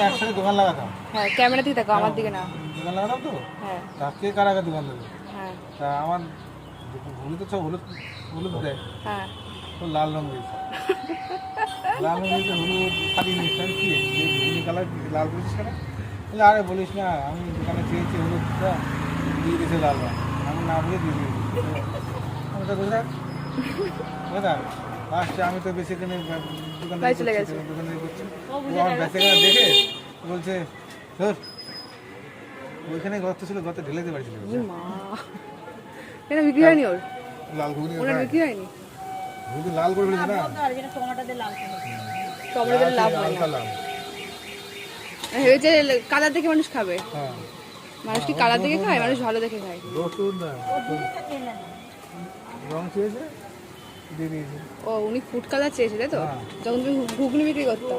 একসাথে দোকান লাগাতাম। হ্যাঁ, ক্যামেরা দিয়ে দেখো, আমার দিকে না। দোকান লাগাতাম তো। হ্যাঁ, কে কার আগে দোকান দেবে? হ্যাঁ, তা আমার হলুদ তো হলুদ হলুদ দেয়, হ্যাঁ, তো লাল রঙ দিয়েছে। লাল রঙ দিয়েছে, হলুদ শাড়ি নিয়েছে। আমি কি হলুদ কালার লাল করেছিস কেন? আরে বলিস না, আমি দোকানে চেয়েছি হলুদটা, দিয়ে দিয়েছে লাল রঙ। আমি না বলে দিয়ে দিয়েছি। আমি তো বুঝলাম দাদা, লাস্টে আমি তো বেশি এখানে দোকানদারি করছি। ও আমার বেচাকেনা দেখে বলছে, ধর ওইখানে গর্ত ছিল, গর্তে ঢেলে দিতে পারছিল। কেন বিক্রি হয়নি ওর? লাল ঘুগনি বিক্রি হয়নি, লাল করে ফেলেছে না। টমেটো দিলে লাভ হয় না। ভেবেছে কালার দেখে মানুষ খাবে। মানুষ কি কালার দেখে খায়? মানুষ ভালো দেখে খায়। রং চেয়েছে, দিয়ে দিয়েছে। ও, উনি ফুড কালার চেয়েছে, তাই তো? যখন তুমি ঘুগনি বিক্রি করতো।